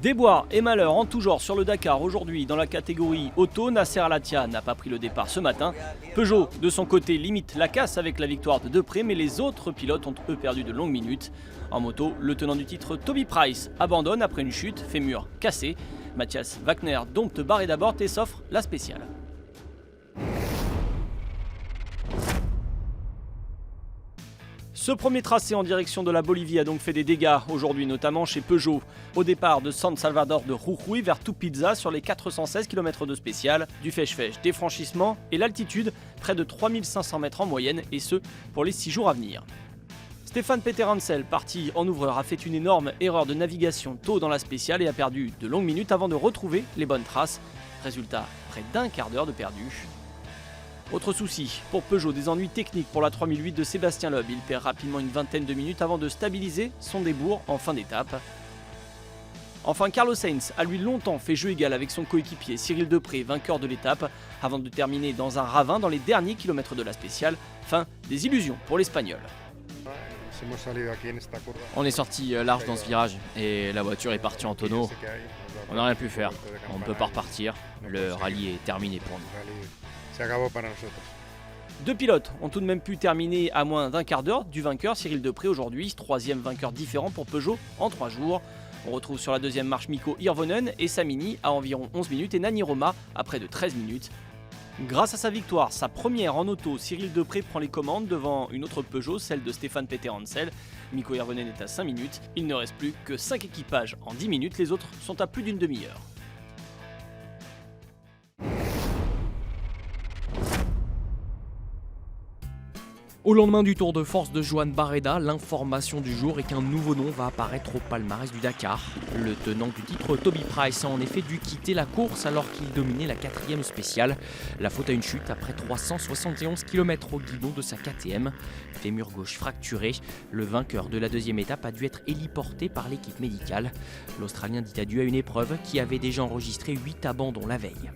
Déboires et malheurs en tout genre sur le Dakar aujourd'hui dans la catégorie auto. Nasser Al-Attiyah n'a pas pris le départ ce matin. Peugeot de son côté limite la casse avec la victoire de Depré, mais les autres pilotes ont eux perdu de longues minutes. En moto, le tenant du titre Toby Price abandonne après une chute, fémur cassé. Matthias Wagner dompte Barreda Bort et s'offre la spéciale. Ce premier tracé en direction de la Bolivie a donc fait des dégâts aujourd'hui, notamment chez Peugeot. Au départ de San Salvador de Jujuy vers Tupiza sur les 416 km de spécial, du fèche-fèche, des franchissements et l'altitude, près de 3500 mètres en moyenne, et ce pour les 6 jours à venir. Stéphane Peter Hansel, parti en ouvreur, a fait une énorme erreur de navigation tôt dans la spéciale et a perdu de longues minutes avant de retrouver les bonnes traces. Résultat, près d'un quart d'heure de perdu. Autre souci, pour Peugeot, des ennuis techniques pour la 3008 de Sébastien Loeb. Il perd rapidement une vingtaine de minutes avant de stabiliser son débours en fin d'étape. Enfin, Carlos Sainz a lui longtemps fait jeu égal avec son coéquipier Cyril Depré, vainqueur de l'étape, avant de terminer dans un ravin dans les derniers kilomètres de la spéciale. Fin des illusions pour l'Espagnol. On est sorti large dans ce virage et la voiture est partie en tonneau. On n'a rien pu faire, on ne peut pas repartir, le rallye est terminé pour nous. Deux pilotes ont tout de même pu terminer à moins d'un quart d'heure du vainqueur Cyril Depré aujourd'hui, troisième vainqueur différent pour Peugeot en 3 jours. On retrouve sur la deuxième marche Mikko Hirvonen et Samini à environ 11 minutes et Nani Roma à près de 13 minutes. Grâce à sa victoire, sa première en auto, Cyril Depré prend les commandes devant une autre Peugeot, celle de Stéphane Peter Hansel. Mikko Hirvonen est à 5 minutes, il ne reste plus que 5 équipages en 10 minutes, les autres sont à plus d'une demi-heure. Au lendemain du tour de force de Joan Barreda, l'information du jour est qu'un nouveau nom va apparaître au palmarès du Dakar. Le tenant du titre Toby Price a en effet dû quitter la course alors qu'il dominait la 4e spéciale. La faute à une chute après 371 km au guidon de sa KTM. Fémur gauche fracturé, le vainqueur de la 2e étape a dû être héliporté par l'équipe médicale. L'Australien dit adieu à une épreuve qui avait déjà enregistré 8 abandons la veille.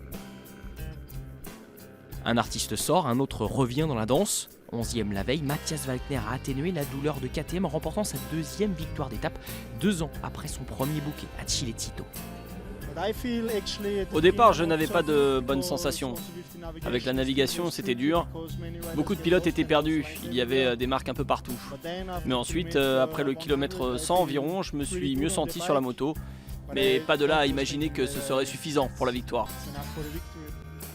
Un artiste sort, un autre revient dans la danse. 11e la veille, Matthias Wagner a atténué la douleur de KTM en remportant sa 2e victoire d'étape 2 ans après son premier bouquet à Chilecito. Au départ, je n'avais pas de bonnes sensations. Avec la navigation, c'était dur. Beaucoup de pilotes étaient perdus, il y avait des marques un peu partout. Mais ensuite, après le kilomètre 100 environ, je me suis mieux senti sur la moto. Mais pas de là à imaginer que ce serait suffisant pour la victoire.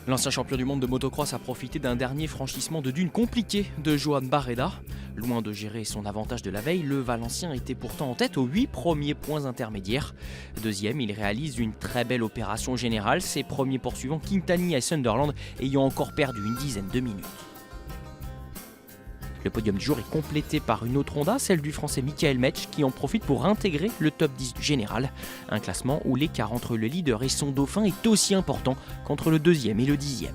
L'ancien champion du monde de motocross a profité d'un dernier franchissement de dune compliqué de Joan Barreda. Loin de gérer son avantage de la veille, le Valencien était pourtant en tête aux 8 premiers points intermédiaires. Deuxième, il réalise une très belle opération générale, ses premiers poursuivants Quintana et Sunderland ayant encore perdu une dizaine de minutes. Le podium du jour est complété par une autre Honda, celle du français Michael Metsch, qui en profite pour intégrer le top 10 du général. Un classement où l'écart entre le leader et son dauphin est aussi important qu'entre le 2e et le 10e.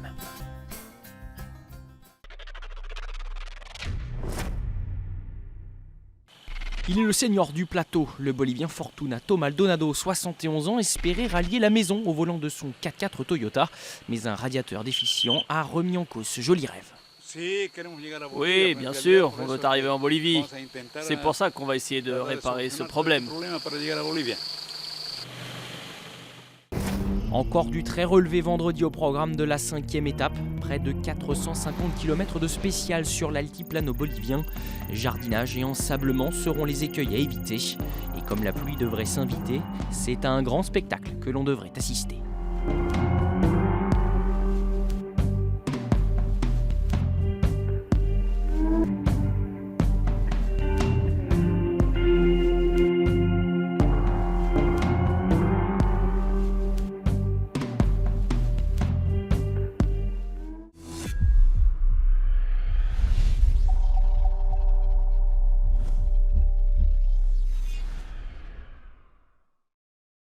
Il est le senior du plateau, le Bolivien Fortunato Maldonado, 71 ans, espérait rallier la maison au volant de son 4x4 Toyota, mais un radiateur déficient a remis en cause ce joli rêve. Oui, bien sûr, on veut arriver en Bolivie. C'est pour ça qu'on va essayer de réparer ce problème. Encore du très relevé vendredi au programme de la 5e étape. Près de 450 km de spécial sur l'altiplano bolivien. Jardinage et ensablement seront les écueils à éviter. Et comme la pluie devrait s'inviter, c'est à un grand spectacle que l'on devrait assister.